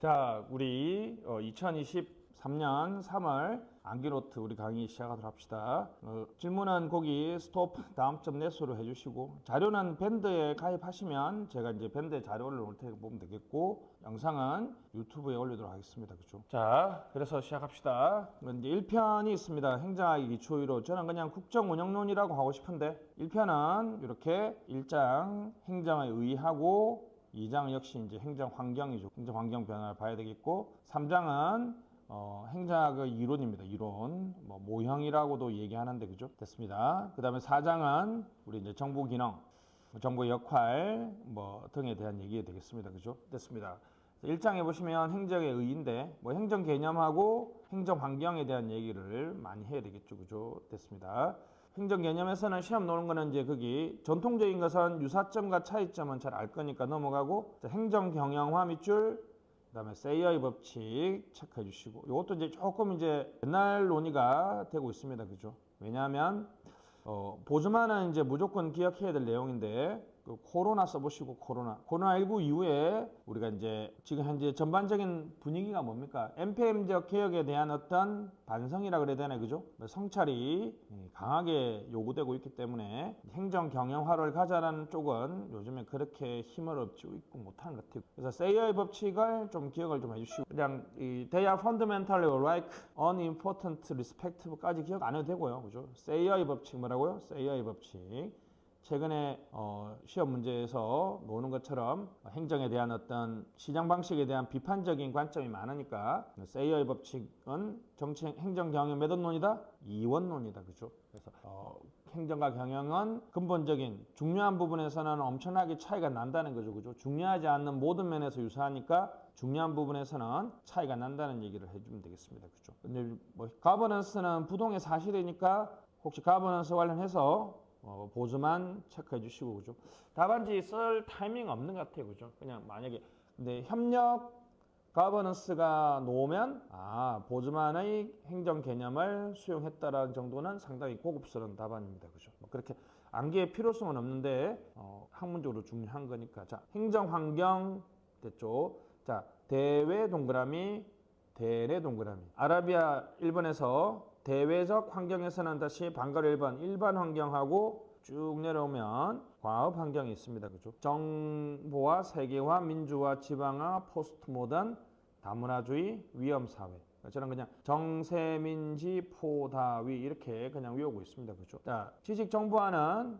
자, 우리 2023년 3월 암기노트 우리 강의 시작하도록 합시다. 질문은 거기 스톱 다음 점 넷으로 해주시고, 자료는 밴드에 가입하시면 제가 이제 밴드에 자료를 올 테니까 보면 되겠고, 영상은 유튜브에 올리도록 하겠습니다. 그죠? 자, 그래서 시작합시다. 이제 1편이 있습니다. 행정하기 기초위로. 저는 그냥 국정운영론이라고 하고 싶은데, 1편은 이렇게 1장 행정에 의의하고, 2장 역시 이제 행정 환경이죠. 행정 환경 변화를 봐야 되겠고, 3장은 행정학의 이론입니다. 이론. 모형이라고도 얘기하는데, 그죠? 됐습니다. 그 다음에 4장은 우리 이제 정부 기능, 정부의 역할, 등에 대한 얘기가 되겠습니다. 그죠? 됐습니다. 1장에 보시면 행정의 의의인데, 행정 개념하고 행정 환경에 대한 얘기를 많이 해야 되겠죠. 그죠? 됐습니다. 행정 개념에서는 시험 나오는 거는 이제 거기 전통적인 것은 유사점과 차이점은 잘 알 거니까 넘어가고, 행정 경영화 밑줄, 그다음에 세이어의 법칙 체크해 주시고, 이것도 이제 조금 이제 옛날 논의가 되고 있습니다. 그죠? 왜냐하면 보조만은 이제 무조건 기억해야 될 내용인데, 그 코로나 써보시고, 코로나19 이후에 우리가 이제 지금 현재 전반적인 분위기가 뭡니까? NPM적 개혁에 대한 어떤 반성이라 그래야 되나, 그죠? 성찰이 강하게 요구되고 있기 때문에 행정 경영화를 가자라는 쪽은 요즘에 그렇게 힘을 얻지고 있고 못하는 것 같아요. 그래서 세이어의 법칙을 좀 기억을 좀 해주시고, 그냥 they are fundamentally alike, unimportant, respective까지 기억 안 해도 되고요. 그죠? 세이어의 법칙 뭐라고요? 세이어의 법칙. 최근에 시험 문제에서 노는 것처럼 행정에 대한 어떤 시장 방식에 대한 비판적인 관점이 많으니까, 세이어의 법칙은 행정 경영 몇 원론이다? 2원론이다. 그죠? 그래서 행정과 경영은 근본적인 중요한 부분에서는 엄청나게 차이가 난다는 거죠. 그죠? 중요하지 않는 모든 면에서 유사하니까 중요한 부분에서는 차이가 난다는 얘기를 해주면 되겠습니다. 그죠? 근데 가버넌스는 부동의 사실이니까 혹시 가버넌스 관련해서 보조만 체크해 주시고, 그죠? 답안지 쓸 타이밍 없는 것 같아요. 그죠? 그냥 만약에 근데 협력 가버넌스가 놓으면 보조만의 행정 개념을 수용했다라는 정도는 상당히 고급스러운 답안입니다. 그죠? 그렇게 암기의 필요성은 없는데 학문적으로 중요한 거니까. 자, 행정 환경 됐죠? 자, 대외 동그라미, 대내 동그라미. 아라비아 1번에서 대외적 환경에서는 다시 방가루 1번 일반 환경하고 쭉 내려오면 과업 환경이 있습니다. 그죠? 정보화, 세계화, 민주화, 지방화, 포스트 모던, 다문화주의, 위험사회. 저는 그냥 정세민지, 포다위 이렇게 그냥 외우고 있습니다. 그죠? 자, 지식정보화는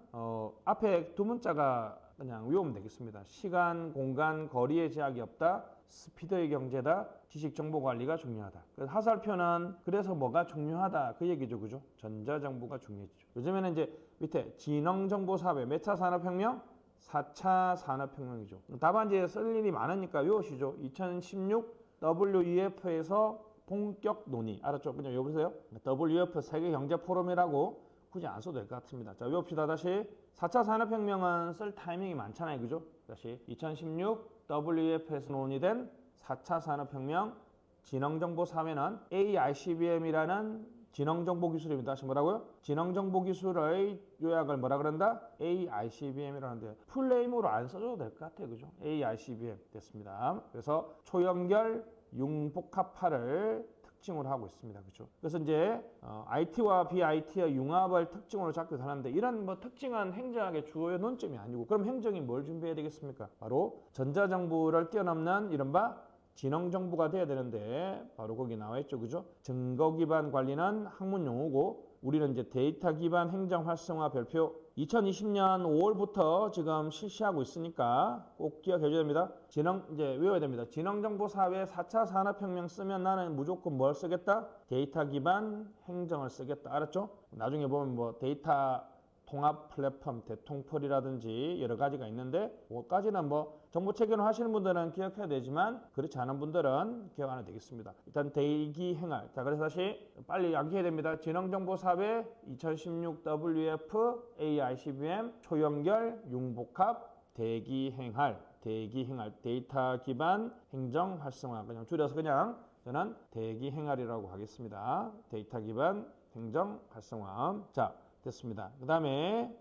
앞에 두 문자가 그냥 외우면 되겠습니다. 시간, 공간, 거리의 제약이 없다. 스피드의 경제다. 지식정보관리가 중요하다. 하살표는 그래서 뭐가 중요하다 그 얘기죠. 그죠? 전자정보가 중요해지죠. 요즘에는 이제 밑에 진흥정보사회 몇 차 산업혁명? 4차 산업혁명이죠. 답안지에 쓸 일이 많으니까 외우시죠. 2016 WEF에서 본격 논의. 알았죠? 그냥 외우세요. WEF 세계경제포럼이라고 굳이 안 써도 될 것 같습니다. 자, 외웁시다. 다시. 4차 산업혁명은 쓸 타이밍이 많잖아요. 그죠? 다시. 2016 WEF에서 논의된 4차 산업혁명 진흥정보사회는 AICBM이라는 진흥정보기술입니다. 다시 뭐라고요? 진흥정보기술의 요약을 뭐라 그런다? AICBM이라는데 풀네임으로 안 써줘도 될 것 같아요. 그죠? AICBM 됐습니다. 그래서 초연결 융복합화를 특징으로 하고 있습니다. 그죠? 그래서 이제 IT와 BIT의 융합을 특징으로 잡고 하는데, 이런 특징은 행정학의 주요 논점이 아니고, 그럼 행정이 뭘 준비해야 되겠습니까? 바로 전자정부를 뛰어넘는 이른바 진흥정부가 돼야 되는데, 바로 거기 나와 있죠. 그죠? 증거 기반 관리는 학문 용어고, 우리는 이제 데이터 기반 행정 활성화 별표 2020년 5월부터 지금 실시하고 있으니까 꼭 기억해 줘야 됩니다. 이제 외워야 됩니다. 진흥정보사회 4차 산업혁명 쓰면 나는 무조건 뭘 쓰겠다? 데이터 기반 행정을 쓰겠다. 알았죠? 나중에 보면 데이터 통합 플랫폼, 대통폴이라든지 여러 가지가 있는데, 그거까지는 정보 체계로 하시는 분들은 기억해야 되지만, 그렇지 않은 분들은 기억 안 해도 되겠습니다. 일단 대기 행할. 자, 그래서 다시 빨리 암기해야 됩니다. 진흥정보사회 2016 WF AICBM 초연결 융복합 대기 행할, 데이터 기반 행정 활성화. 그냥 줄여서 그냥 저는 대기 행할이라고 하겠습니다. 데이터 기반 행정 활성화. 자, 됐습니다. 그 다음에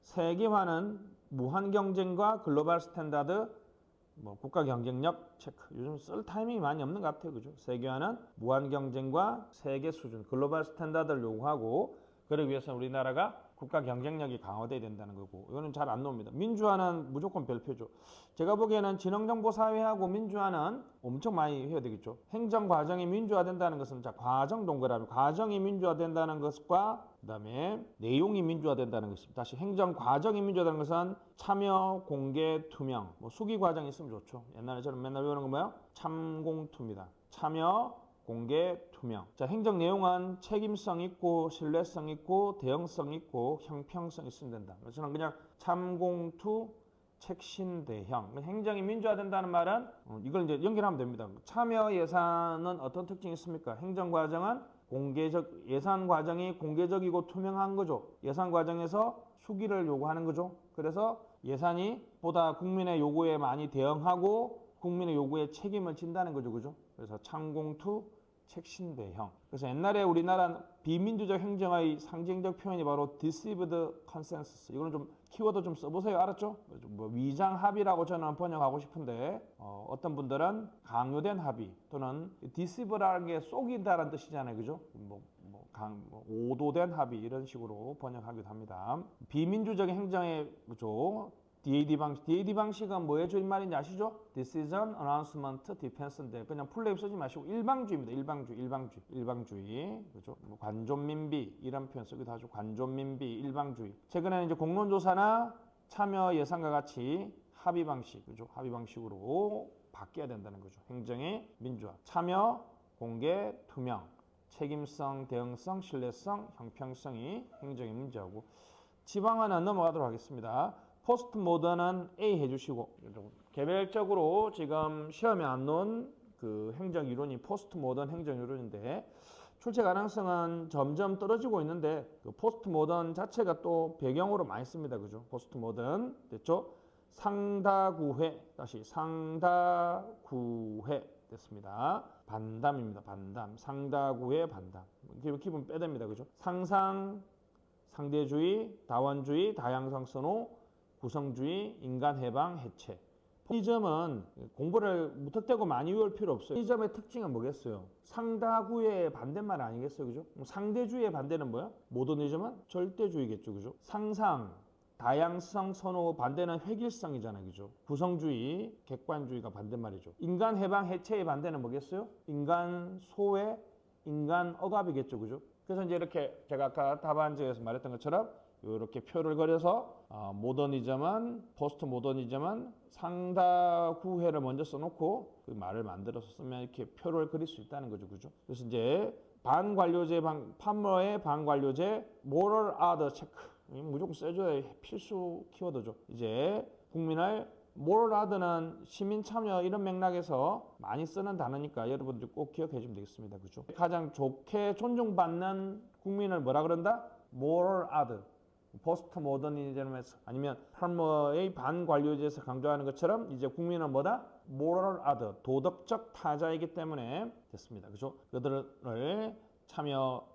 세계화는 무한 경쟁과 글로벌 스탠다드 뭐 국가 경쟁력 체크. 요즘 쓸 타이밍이 많이 없는 것 같아요. 그죠? 세계화는 무한 경쟁과 세계 수준, 글로벌 스탠다드를 요구하고 그러기 위해서는 우리나라가 국가 경쟁력이 강화돼야 된다는 거고 이거는 잘 안 나옵니다. 민주화는 무조건 별표죠. 제가 보기에는 지능정보사회하고 민주화는 엄청 많이 해야 되겠죠. 행정과정이 민주화된다는 것은 자 과정 동그라미 과정이 민주화된다는 것과 그다음에 내용이 민주화된다는 것입니다. 다시 행정과정이 민주화되는 것은 참여, 공개, 투명 뭐 수기 과정이 있으면 좋죠. 옛날에 저는 맨날 배우는 건 뭐예요? 참공투입니다. 참여, 공개, 투명. 자, 행정 내용은 책임성 있고 신뢰성 있고 대응성 있고 형평성 있으면 된다. 그래서 저는 그냥 참공투 책신대형. 행정이 민주화된다는 말은 이걸 이제 연결하면 됩니다. 참여 예산은 어떤 특징이 있습니까? 행정 과정은 공개적 예산 과정이 공개적이고 투명한 거죠. 예산 과정에서 수기를 요구하는 거죠. 그래서 예산이 보다 국민의 요구에 많이 대응하고 국민의 요구에 책임을 진다는 거죠. 그죠? 그래서 참공투 책신대형. 그래서 옛날에 우리나라 비민주적 행정의 상징적 표현이 바로 deceived consensus. 이거는 좀 키워드 좀 써보세요. 알았죠? 뭐 위장 합의라고 저는 번역하고 싶은데 어떤 분들은 강요된 합의 또는 deceive라는 게 속이다라는 뜻이잖아요. 그죠? 오도된 합의 이런 식으로 번역하기도 합니다. 비민주적 행정의 그죠? DAD 방식은 뭐의 줄임말인지 아시죠? Decision, Announcement, Defense인데 그냥 풀네임 쓰지 마시고 일방주의입니다. 일방주의. 그죠? 뭐 관존민비 이런 표현 쓰기도 하죠. 관존민비, 일방주의. 최근에는 이제 공론조사나 참여 예산과 같이 합의 방식, 그죠? 합의 방식으로 바뀌어야 된다는 거죠. 행정의 민주화, 참여, 공개, 투명, 책임성, 대응성, 신뢰성, 형평성이 행정의 문제하고 지방화는 넘어가도록 하겠습니다. 포스트 모던은 A 해주시고 개별적으로 지금 시험에 안 놓은 그 행정 이론이 포스트 모던 행정 이론인데 출제 가능성은 점점 떨어지고 있는데 그 포스트 모던 자체가 또 배경으로 많이 씁니다. 그죠? 포스트 모던 됐죠? 상다구회 다시 상다구회 됐습니다. 반담입니다. 반담 상다구회 반담 기분 빼됩니다. 그죠? 상상 상대주의 다원주의 다양성 선호 구성주의, 인간 해방, 해체. 이 점은 공부를 무턱대고 많이 외울 필요 없어요. 이 점의 특징은 뭐겠어요? 상다구의 반대말 아니겠어요? 그죠? 상대주의의 반대는 뭐야? 모더니즘은 절대주의겠죠. 그죠? 상상, 다양성 선호 반대는 획일성이잖아요. 그죠? 구성주의, 객관주의가 반대말이죠. 인간 해방, 해체의 반대는 뭐겠어요? 인간 소외, 인간 억압이겠죠. 그죠? 그래서 이제 이렇게 제가 아까 답안지에서 말했던 것처럼 이렇게 표를 그려서 모더니즘은 포스트 모더니즘은 상다구회를 먼저 써놓고 그 말을 만들어서 쓰면 이렇게 표를 그릴 수 있다는 거죠, 그죠? 그래서 이제 반관료제 판머의 반관료제 moral order 체크 무조건 써줘야 필수 키워드죠. 이제 국민을 moral order는 시민 참여 이런 맥락에서 많이 쓰는 단어니까 여러분들 꼭 기억해 주면 되겠습니다, 그죠? 가장 좋게 존중받는 국민을 뭐라 그런다? moral order. 포스트 모더니즘에서 아니면 팔머의 반관료제에서 강조하는 것처럼 이제 국민은 뭐다? moral order, 도덕적 타자이기 때문에 됐습니다. 그죠? 그들을 참여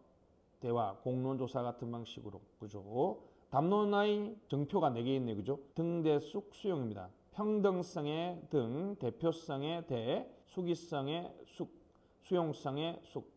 대화, 공론조사 같은 방식으로 그죠? 담론의 정표가 4개 있네요. 그죠? 등대숙 수용입니다. 평등성의 등, 대표성의 대, 수기성의 숙, 수용성의 숙.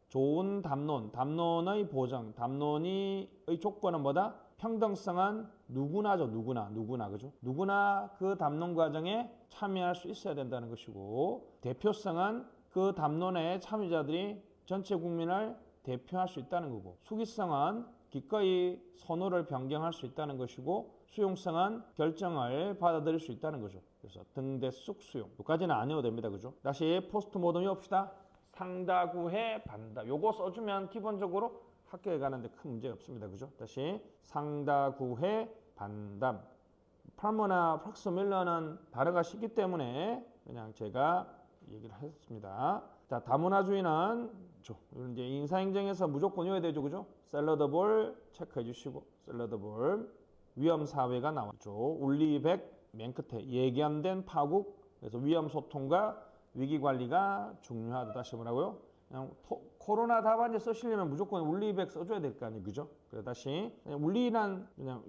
좋은 담론, 담론의 보정, 담론의 조건은 뭐다? 평등성은 누구나죠. 누구나 그죠? 누구나 그 담론 과정에 참여할 수 있어야 된다는 것이고 대표성은 그 담론의 참여자들이 전체 국민을 대표할 수 있다는 거고 수기성은 기꺼이 선호를 변경할 수 있다는 것이고 수용성은 결정을 받아들일 수 있다는 거죠. 그래서 등대숙 수용 여기까지는 안 해도 됩니다. 그죠? 다시 포스트 모던 해봅시다. 상다구회 반다 요거 써주면 기본적으로 학교에 가는데 큰 문제가 없습니다. 그죠? 다시 상다구회 반담 팔머나 프락스 밀러는 단어가 쉽기 때문에 그냥 제가 얘기를 했습니다. 자, 다문화주의는 이제 인사행정에서 무조건 외워야 되죠. 그죠? 샐러드볼 체크해 주시고 샐러드볼 위험사회가 나왔죠. 울리백 맨 끝에 예견된 파국 그래서 위험소통과 위기관리가 중요하다. 다시 뭐라고요? 그냥 코로나 답안지 쓰시려면 무조건 울리백 써줘야 될 거 아니에요. 그죠? 그래 다시 울리란 그냥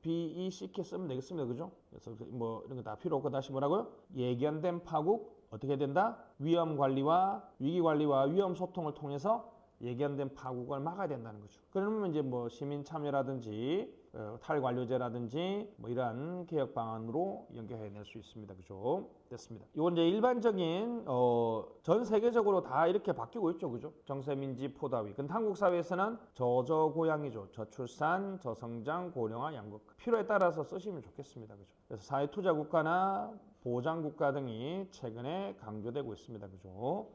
UBECK 쓰면 되겠습니다. 그죠? 그래서 뭐 이런 거 다 필요 없고 다시 뭐라고요? 예견된 파국 어떻게 된다? 위험 관리와 위기 관리와 위험 소통을 통해서 예견된 파국을 막아야 된다는 거죠. 그러면 이제 뭐 시민 참여라든지 탈관료제라든지 뭐 이러한 개혁 방안으로 연결해낼 수 있습니다. 그죠? 됐습니다. 이건 이제 일반적인 전 세계적으로 다 이렇게 바뀌고 있죠. 그죠? 정세민지 포다위. 근데 한국 사회에서는 저저고양이죠. 저출산, 저성장, 고령화, 양극화. 필요에 따라서 쓰시면 좋겠습니다. 그죠? 그래서 사회투자국가나 보장국가 등이 최근에 강조되고 있습니다. 그죠?